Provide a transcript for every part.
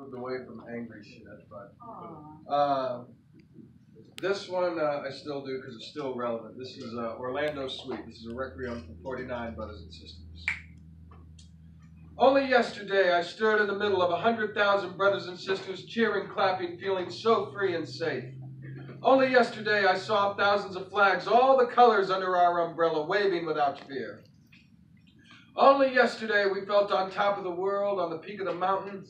moved away from angry shit, but this one I still do because it's still relevant. This is Orlando Suite. This is a requiem for 49 brothers and sisters. Only yesterday I stood in the middle of 100,000 brothers and sisters cheering, clapping, feeling so free and safe. Only yesterday I saw thousands of flags, all the colors under our umbrella, waving without fear. Only yesterday we felt on top of the world, on the peak of the mountain.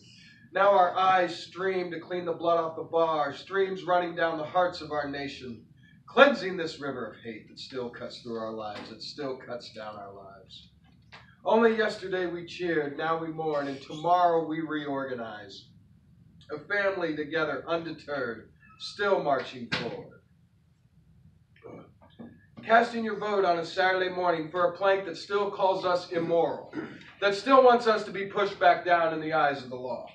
Now our eyes stream to clean the blood off the bar, streams running down the hearts of our nation, cleansing this river of hate that still cuts through our lives, that still cuts down our lives. Only yesterday we cheered, now we mourn, and tomorrow we reorganize. A family together, undeterred, still marching forward. Casting your vote on a Saturday morning for a plank that still calls us immoral, that still wants us to be pushed back down in the eyes of the law.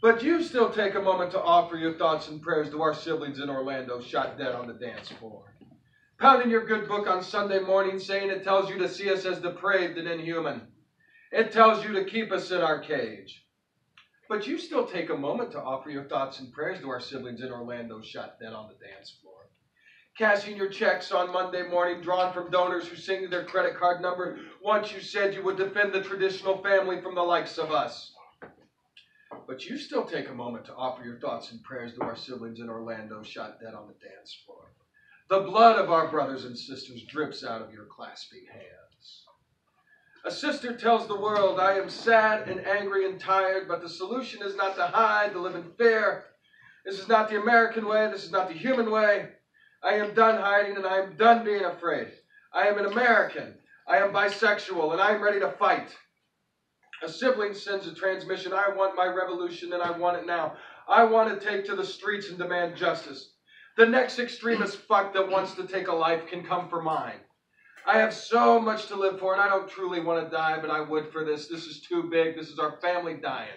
But you still take a moment to offer your thoughts and prayers to our siblings in Orlando shot dead on the dance floor. Pounding your good book on Sunday morning, saying it tells you to see us as depraved and inhuman. It tells you to keep us in our cage. But you still take a moment to offer your thoughts and prayers to our siblings in Orlando shot dead on the dance floor. Cashing your checks on Monday morning, drawn from donors who sing to their credit card number. Once you said you would defend the traditional family from the likes of us. But you still take a moment to offer your thoughts and prayers to our siblings in Orlando shot dead on the dance floor. The blood of our brothers and sisters drips out of your clasping hands. A sister tells the world, I am sad and angry and tired, but the solution is not to hide, to live in fear. This is not the American way. This is not the human way. I am done hiding and I am done being afraid. I am an American. I am bisexual and I am ready to fight. A sibling sends a transmission. I want my revolution and I want it now. I want to take to the streets and demand justice. The next extremist fuck that wants to take a life can come for mine. I have so much to live for and I don't truly want to die, but I would for this. This is too big. This is our family dying.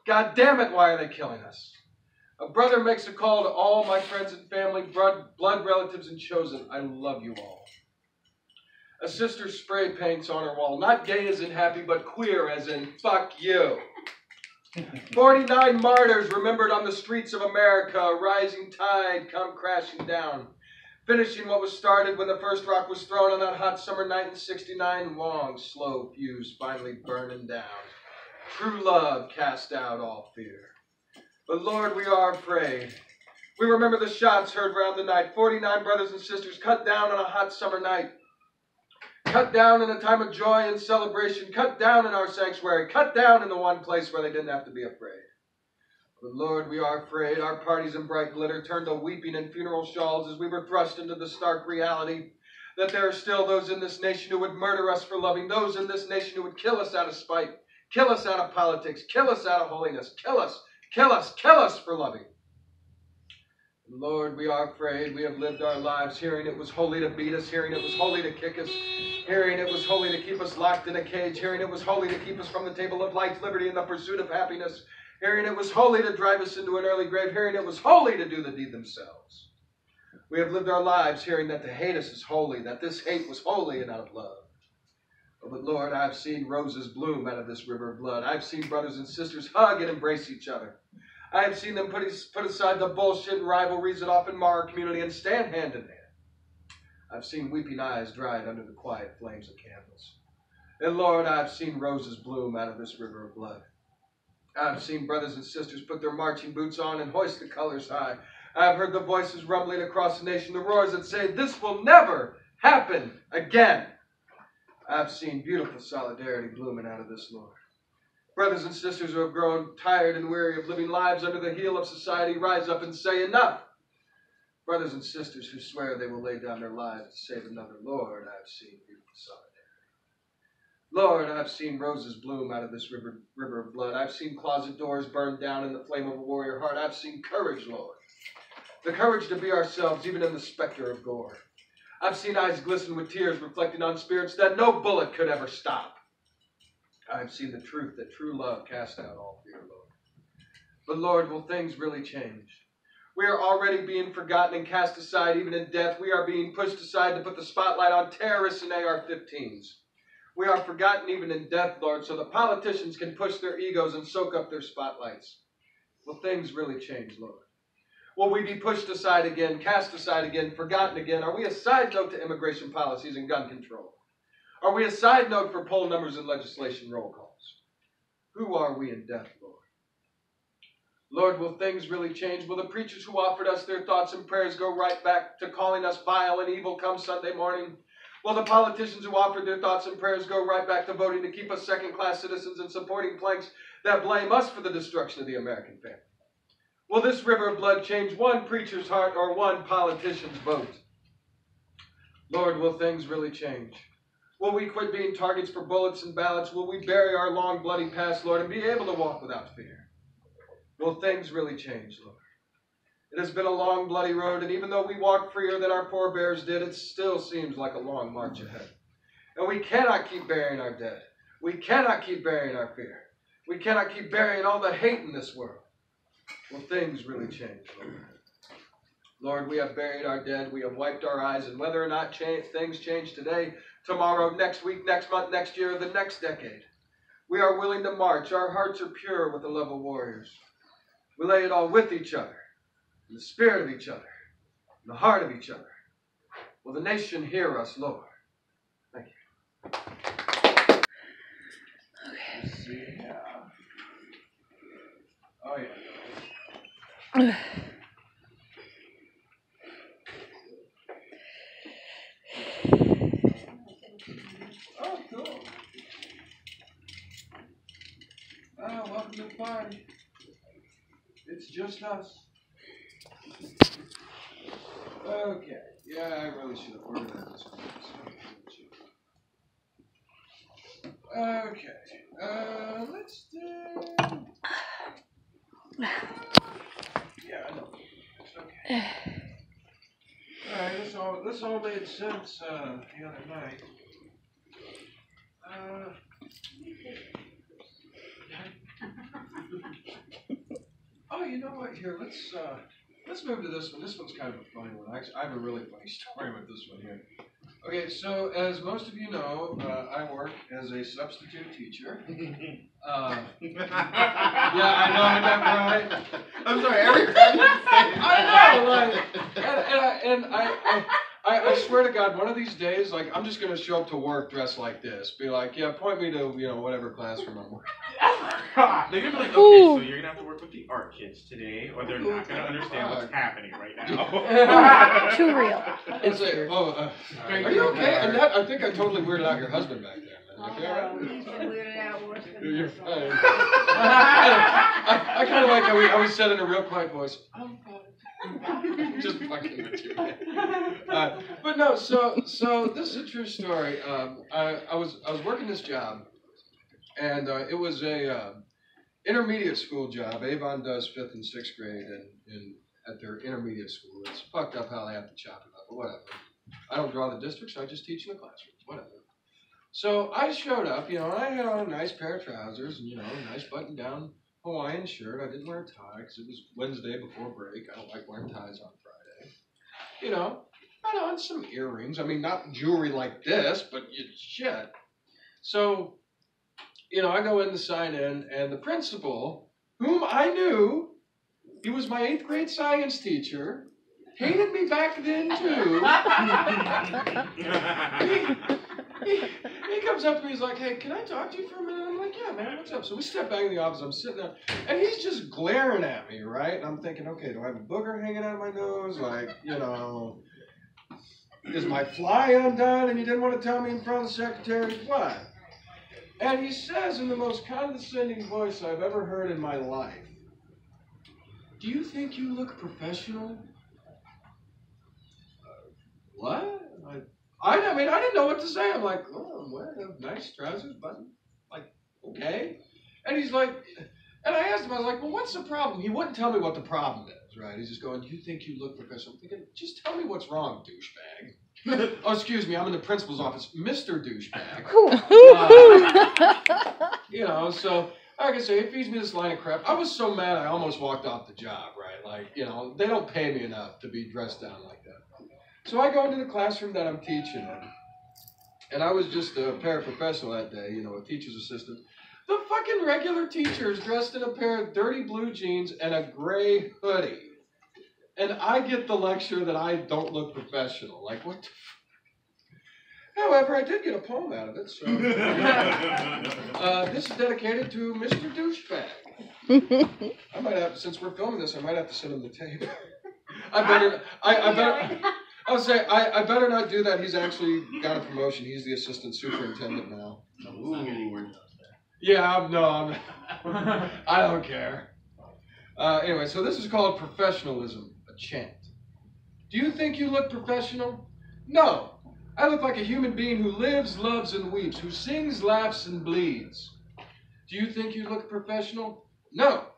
God damn it, why are they killing us? A brother makes a call to all my friends and family, blood relatives and chosen. I love you all. A sister spray paints on her wall. Not gay as in happy, but queer as in fuck you. 49 martyrs remembered on the streets of America. A rising tide come crashing down. Finishing what was started when the first rock was thrown on that hot summer night in '69. Long, slow fuse finally burning down. True love cast out all fear. But Lord, we are afraid. We remember the shots heard round the night. 49 brothers and sisters cut down on a hot summer night. Cut down in a time of joy and celebration. Cut down in our sanctuary. Cut down in the one place where they didn't have to be afraid. But Lord, we are afraid. Our parties in bright glitter turned to weeping and funeral shawls as we were thrust into the stark reality that there are still those in this nation who would murder us for loving. Those in this nation who would kill us out of spite. Kill us out of politics. Kill us out of holiness. Kill us. Kill us, kill us for loving. Lord, we are afraid. We have lived our lives hearing it was holy to beat us, hearing it was holy to kick us, hearing it was holy to keep us locked in a cage, hearing it was holy to keep us from the table of life, liberty, and the pursuit of happiness, hearing it was holy to drive us into an early grave, hearing it was holy to do the deed themselves. We have lived our lives hearing that to hate us is holy, that this hate was holy and out of love. But Lord, I've seen roses bloom out of this river of blood. I've seen brothers and sisters hug and embrace each other. I have seen them put aside the bullshit and rivalries that often mar our community and stand hand in hand. I've seen weeping eyes dried under the quiet flames of candles. And Lord, I've seen roses bloom out of this river of blood. I've seen brothers and sisters put their marching boots on and hoist the colors high. I've heard the voices rumbling across the nation, the roars that say, this will never happen again. I've seen beautiful solidarity blooming out of this, Lord. Brothers and sisters who have grown tired and weary of living lives under the heel of society, rise up and say enough. Brothers and sisters who swear they will lay down their lives to save another, Lord, I've seen beautiful solidarity. Lord, I've seen roses bloom out of this river of blood. I've seen closet doors burned down in the flame of a warrior heart. I've seen courage, Lord. The courage to be ourselves, even in the specter of gore. I've seen eyes glisten with tears reflecting on spirits that no bullet could ever stop. I've seen the truth that true love casts out all fear, Lord. But Lord, will things really change? We are already being forgotten and cast aside even in death. We are being pushed aside to put the spotlight on terrorists and AR-15s. We are forgotten even in death, Lord, so the politicians can push their egos and soak up their spotlights. Will things really change, Lord? Will we be pushed aside again, cast aside again, forgotten again? Are we a side note to immigration policies and gun control? Are we a side note for poll numbers and legislation roll calls? Who are we in death, Lord? Lord, will things really change? Will the preachers who offered us their thoughts and prayers go right back to calling us vile and evil come Sunday morning? Will the politicians who offered their thoughts and prayers go right back to voting to keep us second-class citizens and supporting planks that blame us for the destruction of the American family? Will this river of blood change one preacher's heart or one politician's vote? Lord, will things really change? Will we quit being targets for bullets and ballots? Will we bury our long, bloody past, Lord, and be able to walk without fear? Will things really change, Lord? It has been a long, bloody road, and even though we walked freer than our forebears did, it still seems like a long march ahead. And we cannot keep burying our dead. We cannot keep burying our fear. We cannot keep burying all the hate in this world. Will things really change, Lord? Lord, we have buried our dead. We have wiped our eyes, and whether or not things change today, tomorrow, next week, next month, next year, or the next decade, we are willing to march. Our hearts are pure with the love of warriors. We lay it all with each other, in the spirit of each other, in the heart of each other. Will the nation hear us, Lord? Thank you. Okay. Let's see. Oh, yeah. Oh, cool. Welcome to the party. It's just us. Okay. Yeah, I really should have ordered that this morning. Okay. Let's do... Yeah, I know. It's okay. Alright, this all made sense the other night. Oh, you know what? Here, let's move to this one. This one's kind of a funny one. Actually, I have a really funny story with this one here. Okay, so as most of you know, I work as a substitute teacher. Yeah, I know, isn't that right? I'm sorry, every time you say it. I know, like, I swear to God, one of these days, like, I'm just gonna show up to work dressed like this. Be like, yeah, point me to, whatever classroom I'm working. They're gonna be like, okay, so you're gonna have to work with the art kids today, or they're not gonna understand what's happening right now. Too real. It's like, are you okay? And that, I think I totally weirded out your husband back there, man. Like, yeah, He's been weirded out worse than you're fine. I kind of like how we always said in a real quiet voice, I'm fine. Just fucking with you, man. But no, so this is a true story. I was working this job, and it was a intermediate school job. Avon does 5th and 6th grade at their intermediate school. It's fucked up how they have to chop it up, but whatever. I don't draw the districts, I just teach in the classrooms, whatever. So I showed up, and I had on a nice pair of trousers and, a nice button-down Hawaiian shirt. I didn't wear a tie because it was Wednesday before break. I don't like wearing ties on Friday. I had on some earrings. I mean, not jewelry like this, but shit. So, I go in to sign in, and the principal, whom I knew, he was my 8th grade science teacher, hated me back then, too. He comes up to me, he's like, hey, can I talk to you for a minute? I'm like, yeah, man, what's up? So we step back in the office, I'm sitting there, and he's just glaring at me, right? And I'm thinking, okay, do I have a booger hanging out of my nose? Like, is my fly undone and you didn't want to tell me in front of the secretary? What? And he says in the most condescending voice I've ever heard in my life, do you think you look professional? What? I didn't know what to say. I'm like, oh, I'm wearing a nice trousers button. Like, okay. And he's like, and I asked him, I was like, well, what's the problem? He wouldn't tell me what the problem is, right? He's just going, do you think you look professional? I'm thinking, just tell me what's wrong, douchebag. Oh, excuse me, I'm in the principal's office. Mr. Douchebag. So, like I say, he feeds me this line of crap. I was so mad I almost walked off the job, right? Like, they don't pay me enough to be dressed down like that. So I go into the classroom that I'm teaching in, and I was just a paraprofessional that day, a teacher's assistant. The fucking regular teacher's dressed in a pair of dirty blue jeans and a gray hoodie. And I get the lecture that I don't look professional. Like, what the However, I did get a poem out of it, so. This is dedicated to Mr. Douchebag. I might have, since we're filming this, I might have to send him the tape. I better not do that. He's actually got a promotion. He's the assistant superintendent now. Yeah, I don't care. Anyway, so this is called professionalism, a chant. Do you think you look professional? No. I look like a human being who lives, loves, and weeps, who sings, laughs, and bleeds. Do you think you look professional? No.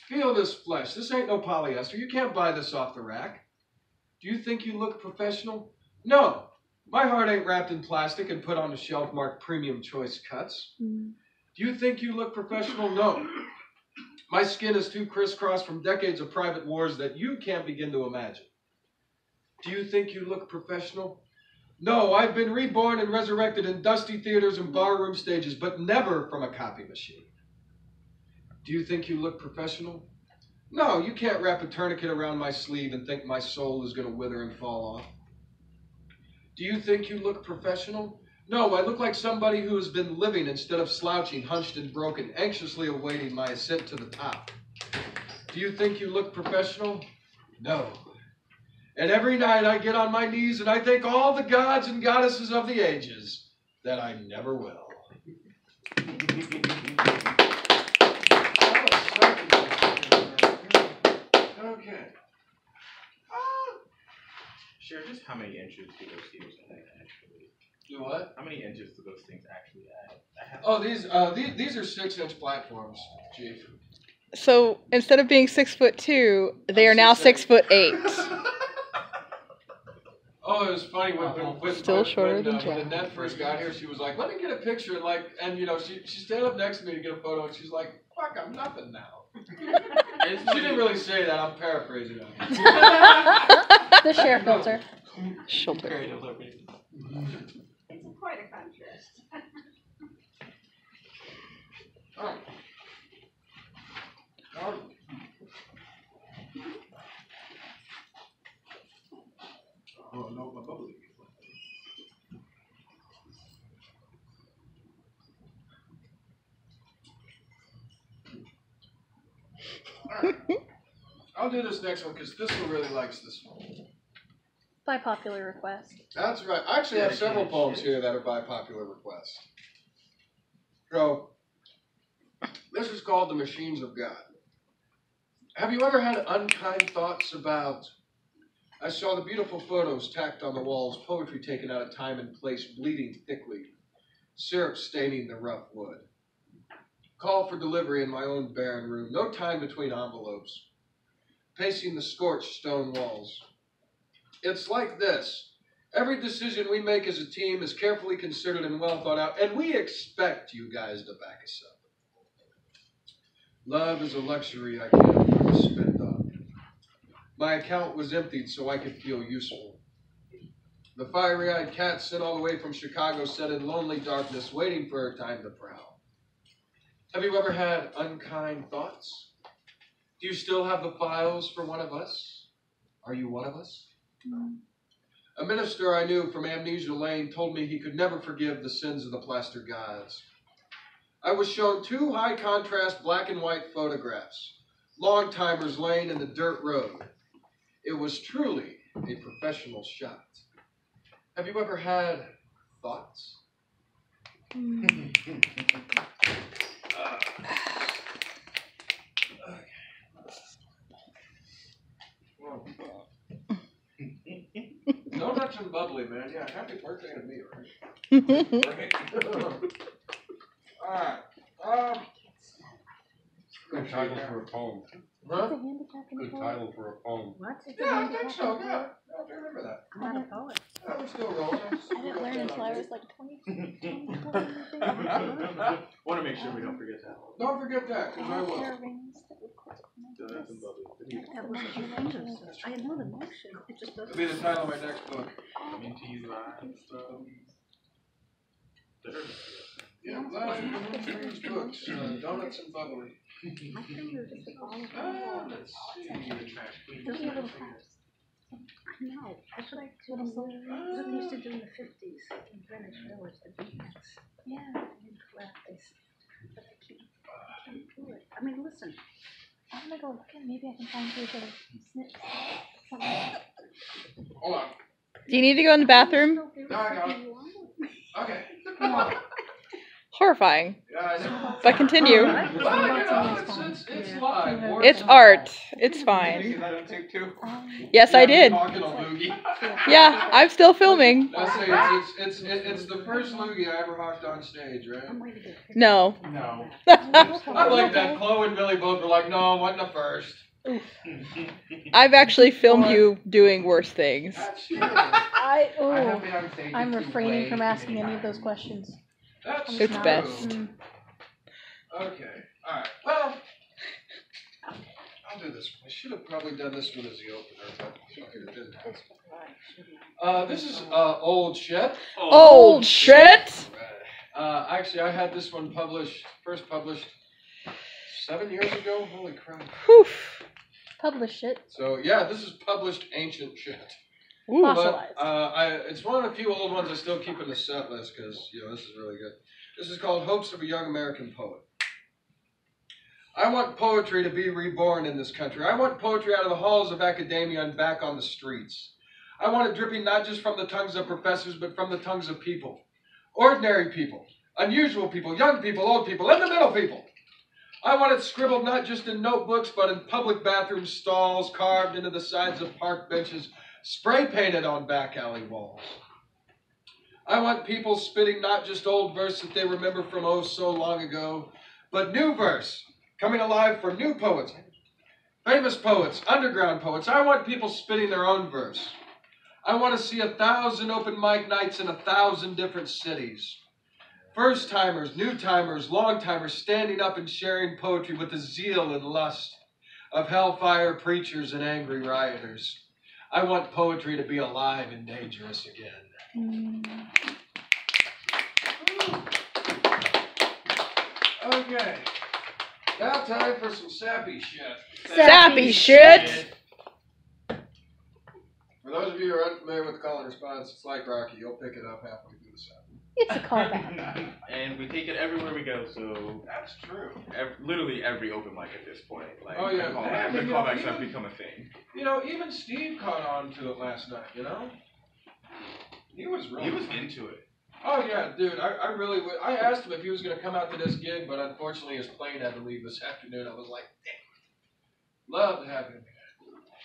Feel this flesh. This ain't no polyester. You can't buy this off the rack. Do you think you look professional? No. My heart ain't wrapped in plastic and put on a shelf marked premium choice cuts. Do you think you look professional? No. My skin is too crisscrossed from decades of private wars that you can't begin to imagine. Do you think you look professional? No, I've been reborn and resurrected in dusty theaters and barroom stages, but never from a copy machine. Do you think you look professional? No, you can't wrap a tourniquet around my sleeve and think my soul is going to wither and fall off. Do you think you look professional? No, I look like somebody who has been living instead of slouching, hunched and broken, anxiously awaiting my ascent to the top. Do you think you look professional? No. And every night I get on my knees and I thank all the gods and goddesses of the ages that I never will. Okay. Cher, just how many inches do those heels add, actually? Do what? How many inches do those things actually add? Oh, these are 6-inch platforms, Chief. So instead of being 6'2", they are now 6'8". Oh, it was funny when Still shorter than when Annette first got here, she was like, "Let me get a picture," and you know, she stayed up next to me to get a photo, and she's like, "Fuck, I'm nothing now." She didn't really say that. I'm paraphrasing it. The Cher filter. Shoulder. It's quite a contrast. Oh. Oh no, my bubbly. Alright. I'll do this next one because this one really likes this one. By popular request. That's right. I actually have several poems here that are by popular request. So, this is called The Machines of God. Have you ever had unkind thoughts about, I saw the beautiful photos tacked on the walls, poetry taken out of time and place, bleeding thickly, syrup staining the rough wood. Call for delivery in my own barren room, no time between envelopes, pacing the scorched stone walls. It's like this. Every decision we make as a team is carefully considered and well thought out, and we expect you guys to back us up. Love is a luxury I can't afford to spend on. My account was emptied so I could feel useful. The fiery-eyed cat sent all the way from Chicago sat in lonely darkness, waiting for her time to prowl. Have you ever had unkind thoughts? Do you still have the files for one of us? Are you one of us? A minister I knew from Amnesia Lane told me he could never forgive the sins of the plaster gods. I was shown 2 high-contrast black and white photographs, long-timers laying in the dirt road. It was truly a professional shot. Have you ever had thoughts? No nothing bubbly, man. Yeah, happy birthday to me, right? Right. Alright. Good title for a poem. Huh? Good title for a poem. What? Yeah, I think so, yeah. I remember that. I'm not a poet. Yeah, we're still rolling. I didn't learn until I was like 20. Want to make sure we don't forget that one. Don't forget that, because I will. That wasn't your fingers. I know the motion. It just doesn't. It'll be the title of my next book. Coming to you live from the Yeah, those books, donuts and bubbly. My finger just like all over the wall. Let's see. Those are little crafts. I know. That's what they used to do in the 50s in Greenwich Village, the beatniks. Yeah. They didn't collect this. But they can't do it. I mean, listen. I'm gonna go look and maybe I can find you the snips. Something. Hold on. Do you need to go in the bathroom? No, I got it. Okay. Horrifying. Yeah, I know. But continue. Well, you know, it's live. It's art. It's fine. Did you let him take two? Yes, I did. Talking a loogie. Yeah, I'm still filming. I say it's the first loogie I ever hawked on stage, right? No. No. I like that Chloe and Billy both were like, no, it wasn't the first. I've actually filmed you doing worse things. That's true. I'm refraining from asking any of those questions. That's It's true. best. Okay. Alright. Well, I'll do this one. I should have probably done this one as the opener, but I didn't have. This is Old Shit. Old shit! Actually, I had this one first published 7 years ago. Holy crap. Whew. Publish it. So, yeah, this is published ancient shit. Ooh. But it's one of the few old ones I still keep in the set list because, you know, this is really good. This is called Hopes of a Young American Poet. I want poetry to be reborn in this country. I want poetry out of the halls of academia and back on the streets. I want it dripping not just from the tongues of professors, but from the tongues of people. Ordinary people, unusual people, young people, old people, and the middle people. I want it scribbled not just in notebooks, but in public bathroom stalls, carved into the sides of park benches, spray painted on back alley walls. I want people spitting not just old verse that they remember from oh so long ago, but new verse, coming alive for new poets, famous poets, underground poets. I want people spitting their own verse. I want to see 1,000 open mic nights in 1,000 different cities. First-timers, new-timers, long-timers standing up and sharing poetry with the zeal and lust of hellfire preachers and angry rioters. I want poetry to be alive and dangerous again. Okay. Now time for some sappy shit. Sappy shit! For those of you who are unfamiliar with call and response, it's like Rocky. You'll pick it up halfway through the set. It's a callback. And we take it everywhere we go, so That's true. literally every open mic at this point. Like, Oh, yeah. the And, you callbacks know, have become a thing. You know, even Steve caught on to it last night, you know? He was really He was into it. Oh, yeah, dude, I really would. I asked him if he was going to come out to this gig, but unfortunately his plane had to leave this afternoon. I was like, damn. Love to have him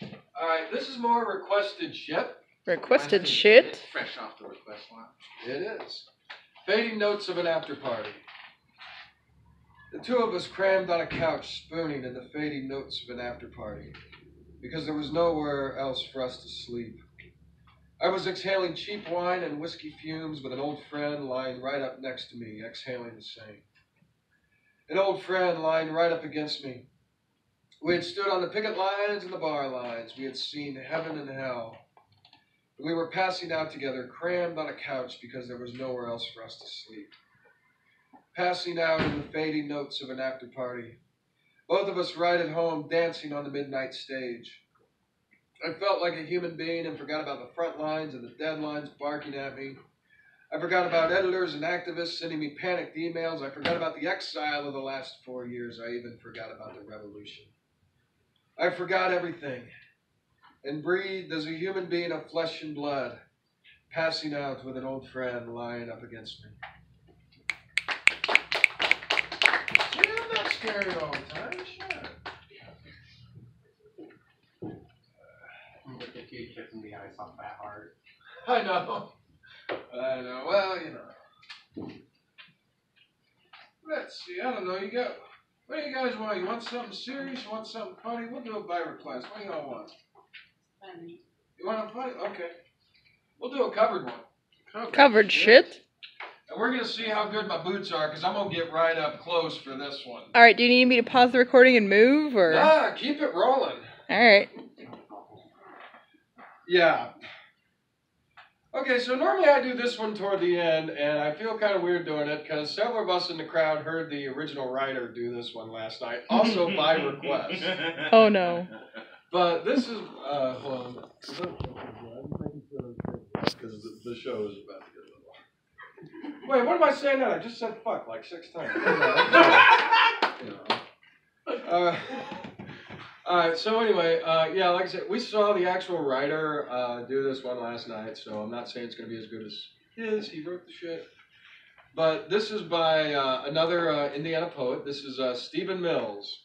here. All right, this is more requested shit. Requested shit? Fresh off the request line. It is. Fading notes of an after party. The two of us crammed on a couch, spooning in the fading notes of an after party, because there was nowhere else for us to sleep. I was exhaling cheap wine and whiskey fumes with an old friend lying right up next to me, exhaling the same. An old friend lying right up against me. We had stood on the picket lines and the bar lines. We had seen heaven and hell. We were passing out together, crammed on a couch because there was nowhere else for us to sleep. Passing out in the fading notes of an after party. Both of us right at home, dancing on the midnight stage. I felt like a human being and forgot about the front lines and the deadlines barking at me. I forgot about editors and activists sending me panicked emails. I forgot about the exile of the last 4 years. I even forgot about the revolution. I forgot everything and breathed as a human being of flesh and blood, passing out with an old friend lying up against me. See, I'm not scary all the time, sure. But the kid kissing the ice off that hard. I know. Well, you know. Let's see. I don't know. What do you guys want? You want something serious? You want something funny? We'll do it by request. What do y'all want? Funny. You want a funny? Okay. We'll do a covered one. Covered shit? And we're going to see how good my boots are, because I'm going to get right up close for this one. Alright, do you need me to pause the recording and move, or? Nah, keep it rolling. Alright. Yeah. Okay, so normally I do this one toward the end, and I feel kind of weird doing it because several of us in the crowd heard the original writer do this one last night, also by request. Oh no. But this is, hold on. Because the show is about to get a little. Wait, what am I saying now? I just said fuck like 6 times. Alright, so anyway, yeah, like I said, we saw the actual writer do this one last night, so I'm not saying it's going to be as good as his. He wrote the shit. But this is by another Indiana poet. This is Stephen Mills.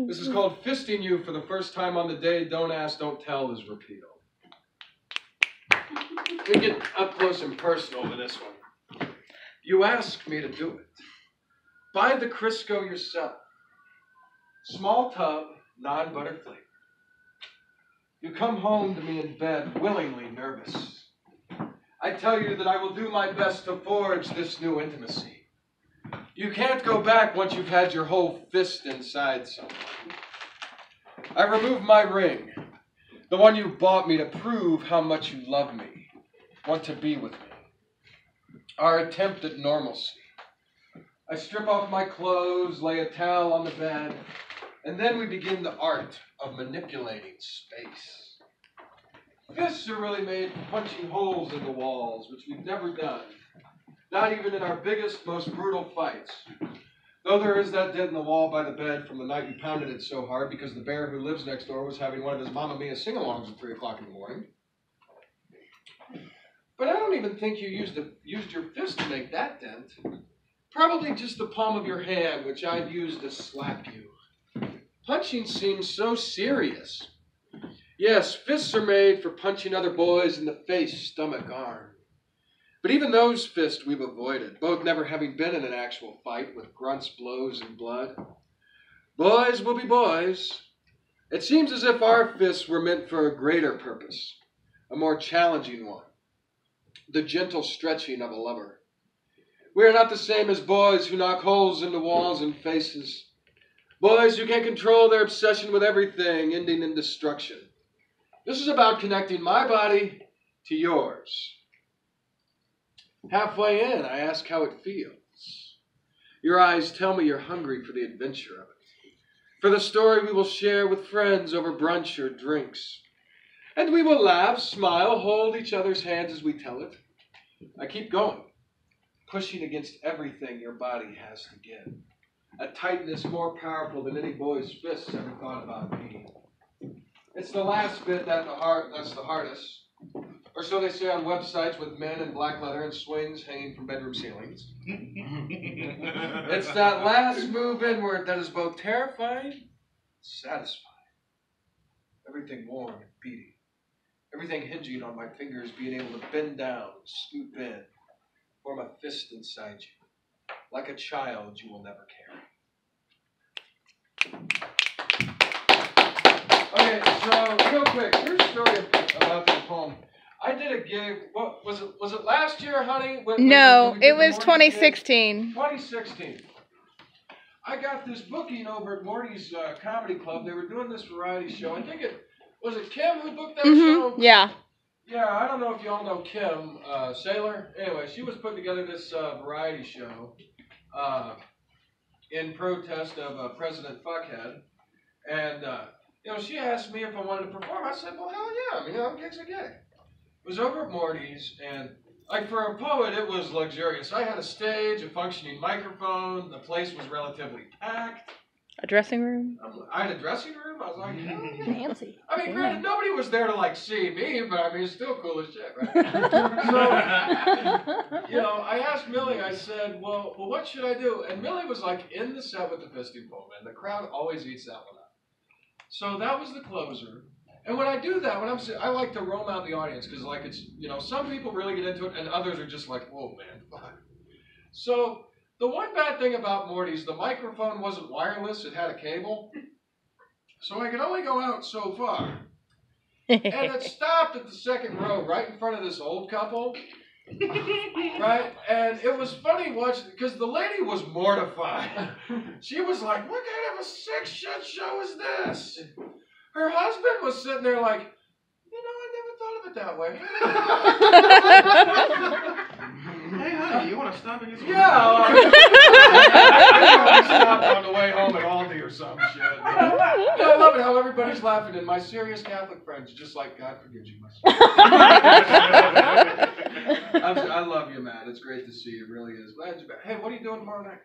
This is called Fisting You for the First Time on the Day Don't Ask, Don't Tell is repealed. We get up close and personal with this one. You ask me to do it. Buy the Crisco yourself. Small tub, non-butter flavor. You come home to me in bed, willingly nervous. I tell you that I will do my best to forge this new intimacy. You can't go back once you've had your whole fist inside someone. I remove my ring, the one you bought me to prove how much you love me, want to be with me. Our attempt at normalcy. I strip off my clothes, lay a towel on the bed, and then we begin the art of manipulating space. Fists are really made for punching holes in the walls, which we've never done. Not even in our biggest, most brutal fights. Though there is that dent in the wall by the bed from the night you pounded it so hard because the bear who lives next door was having one of his Mamma Mia sing-alongs at 3 o'clock in the morning. But I don't even think you used your fist to make that dent. Probably just the palm of your hand, which I'd used to slap you. Punching seems so serious. Yes, fists are made for punching other boys in the face, stomach, arm. But even those fists we've avoided, both never having been in an actual fight with grunts, blows, and blood. Boys will be boys. It seems as if our fists were meant for a greater purpose, a more challenging one, the gentle stretching of a lover. We are not the same as boys who knock holes into walls and faces. Boys who can control their obsession with everything, ending in destruction. This is about connecting my body to yours. Halfway in, I ask how it feels. Your eyes tell me you're hungry for the adventure of it, for the story we will share with friends over brunch or drinks. And we will laugh, smile, hold each other's hands as we tell it. I keep going, pushing against everything your body has to give. A tightness more powerful than any boy's fists ever thought about me. It's the last bit that's the hardest. Or so they say on websites with men in black leather and swings hanging from bedroom ceilings. It's that last move inward that is both terrifying and satisfying. Everything warm and beating. Everything hinging on my fingers being able to bend down, scoop in, form a fist inside you. Like a child you will never carry. Okay, so real quick, here's a story about that poem. I did a gig. What was it? Was it last year, honey? No, it was 2016. 2016. I got this booking over at Morty's Comedy Club. They were doing this variety show. I think it was Kim who booked that show. Yeah. Yeah, I don't know if y'all know Kim Saylor. Anyway, she was putting together this variety show in protest of President Fuckhead, and she asked me if I wanted to perform. I said, well, hell yeah. I mean, a gig's a gig. It was over at Morty's, and like for a poet, it was luxurious. I had a stage, a functioning microphone. The place was relatively packed. A dressing room? I had a dressing room. I was like, hell yeah. Fancy. I mean, granted, nobody was there to like see me, but I mean, it's still cool as shit, right? So, I asked Millie. I said, well, what should I do? And Millie was like in the set with the fisting pole, man. The crowd always eats that one up. So that was the closer. And when I do that, I like to roam out the audience because, like, it's, some people really get into it and others are just like, whoa, man, fuck. So the one bad thing about Morty's, the microphone wasn't wireless, it had a cable. So I could only go out so far. And it stopped at the second row, right in front of this old couple. Right? And it was funny watching, because the lady was mortified. She was like, what kind of a sick shit show is this? Her husband was sitting there like, I never thought of it that way. Hey, honey, you want to stop and get some? Yeah. I stopped on the way home at Aldi or some shit. I love it how everybody's laughing, and my serious Catholic friends are just like, God forgives you, my son. I love you, Matt. It's great to see you. It really is. Glad you're back. Hey, what are you doing tomorrow night?